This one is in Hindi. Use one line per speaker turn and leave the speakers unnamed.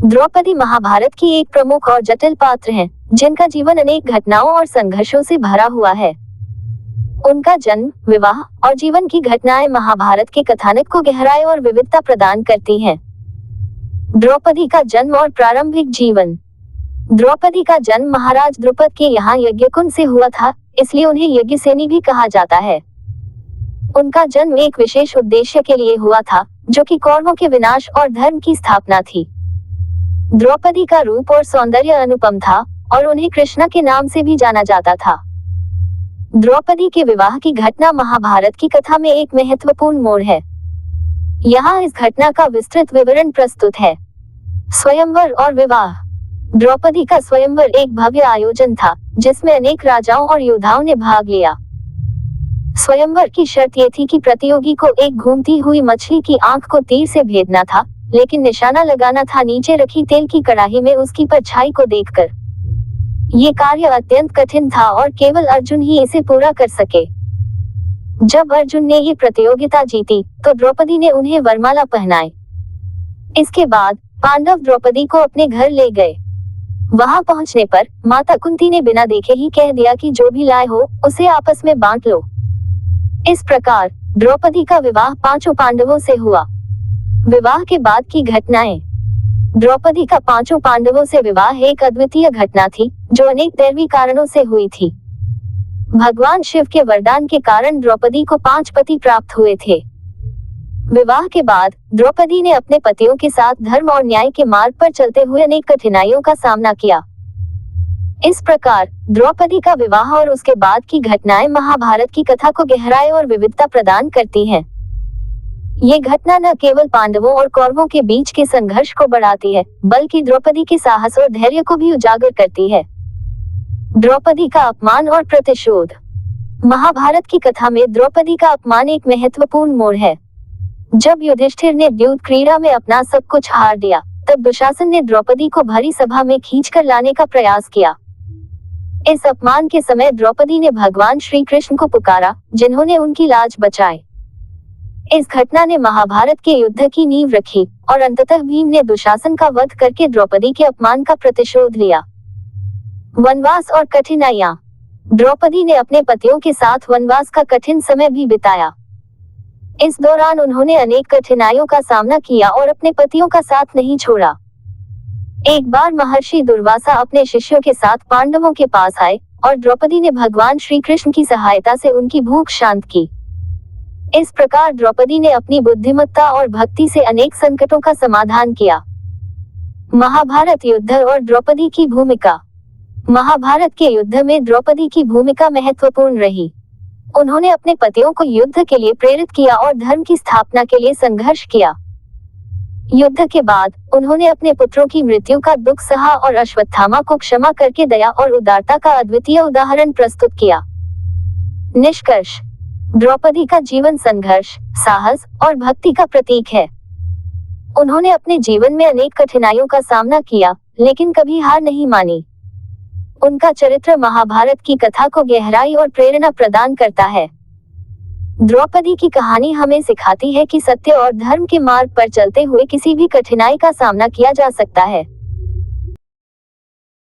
द्रौपदी महाभारत की एक प्रमुख और जटिल पात्र हैं, जिनका जीवन अनेक घटनाओं और संघर्षों से भरा हुआ है। उनका जन्म, विवाह और जीवन की घटनाएं महाभारत के कथानक को गहराई और विविधता प्रदान करती हैं। द्रौपदी का जन्म और प्रारंभिक जीवन। द्रौपदी का जन्म महाराज द्रुपद के यहाँ यज्ञकुंड से हुआ था, इसलिए उन्हें यज्ञसेनी भी कहा जाता है। उनका जन्म एक विशेष उद्देश्य के लिए हुआ था, जो कि कौरवों के विनाश और धर्म की स्थापना थी। द्रौपदी का रूप और सौंदर्य अनुपम था और उन्हें कृष्णा के नाम से भी जाना जाता था। द्रौपदी के विवाह की घटना महाभारत की कथा में एक महत्वपूर्ण मोड़ है। यहाँ इस घटना का विस्तृत विवरण प्रस्तुत है। स्वयंवर और विवाह। द्रौपदी का स्वयंवर एक भव्य आयोजन था, जिसमें अनेक राजाओं और योद्धाओं ने भाग लिया। स्वयंवर की शर्त ये थी कि प्रतियोगी को एक घूमती हुई मछली की आंख को तीर से भेदना था, लेकिन निशाना लगाना था नीचे रखी तेल की कढ़ाई में उसकी परछाई को देखकर। ये कार्य अत्यंत कठिन था और केवल अर्जुन ही इसे पूरा कर सके। जब अर्जुन ने ये प्रतियोगिता जीती, तो द्रौपदी ने उन्हें वरमाला पहनाई। इसके बाद पांडव द्रौपदी को अपने घर ले गए। वहां पहुंचने पर माता कुंती ने बिना देखे ही कह दिया कि जो भी लाए हो, उसे आपस में बांट लो। इस प्रकार द्रौपदी का विवाह 5 पांडवों से हुआ। विवाह के बाद की घटनाएं। द्रौपदी का 5 पांडवों से विवाह एक अद्वितीय घटना थी, जो अनेक दैवी कारणों से हुई थी। भगवान शिव के वरदान के कारण द्रौपदी को 5 पति प्राप्त हुए थे। विवाह के बाद द्रौपदी ने अपने पतियों के साथ धर्म और न्याय के मार्ग पर चलते हुए अनेक कठिनाइयों का सामना किया। इस प्रकार द्रौपदी का विवाह और उसके बाद की घटनाएं महाभारत की कथा को गहराई और विविधता प्रदान करती हैं। ये घटना न केवल पांडवों और कौरवों के बीच के संघर्ष को बढ़ाती है, बल्कि द्रौपदी के साहस और धैर्य को भी उजागर करती है। द्रौपदी का अपमान और प्रतिशोध। महाभारत की कथा में द्रौपदी का अपमान एक महत्वपूर्ण मोड़ है। जब युधिष्ठिर ने द्यूत क्रीड़ा में अपना सब कुछ हार दिया, तब दुशासन ने द्रौपदी को भरी सभा में खींचकर लाने का प्रयास किया। इस अपमान के समय द्रौपदी ने भगवान श्री कृष्ण को पुकारा, जिन्होंने उनकी लाज बचाई। इस घटना ने महाभारत के युद्ध की नींव रखी और अंततः भीम ने दुशासन का वध करके द्रौपदी के अपमान का प्रतिशोध लिया। वनवास और कठिनाइयां। द्रौपदी ने अपने पतियों के साथ वनवास का कठिन समय भी बिताया। इस दौरान उन्होंने अनेक कठिनाइयों का सामना किया और अपने पतियों का साथ नहीं छोड़ा। एक बार महर्षि दुर्वासा अपने शिष्यों के साथ पांडवों के पास आए और द्रौपदी ने भगवान श्री कृष्ण की सहायता से उनकी भूख शांत की। इस प्रकार द्रौपदी ने अपनी बुद्धिमत्ता और भक्ति से अनेक संकटों का समाधान किया। महाभारत युद्ध और द्रौपदी की भूमिका। महाभारत के युद्ध में द्रौपदी की भूमिका महत्वपूर्ण रही। उन्होंने अपने पतियों को युद्ध के लिए प्रेरित किया और धर्म की स्थापना के लिए संघर्ष किया। युद्ध के बाद उन्होंने अपने पुत्रों की मृत्यु का दुख सहा और अश्वत्थामा को क्षमा करके दया और उदारता का अद्वितीय उदाहरण प्रस्तुत किया। निष्कर्ष। द्रौपदी का जीवन संघर्ष, साहस और भक्ति का प्रतीक है। उन्होंने अपने जीवन में अनेक कठिनाइयों का सामना किया, लेकिन कभी हार नहीं मानी। उनका चरित्र महाभारत की कथा को गहराई और प्रेरणा प्रदान करता है। द्रौपदी की कहानी हमें सिखाती है कि सत्य और धर्म के मार्ग पर चलते हुए किसी भी कठिनाई का सामना किया जा सकता है।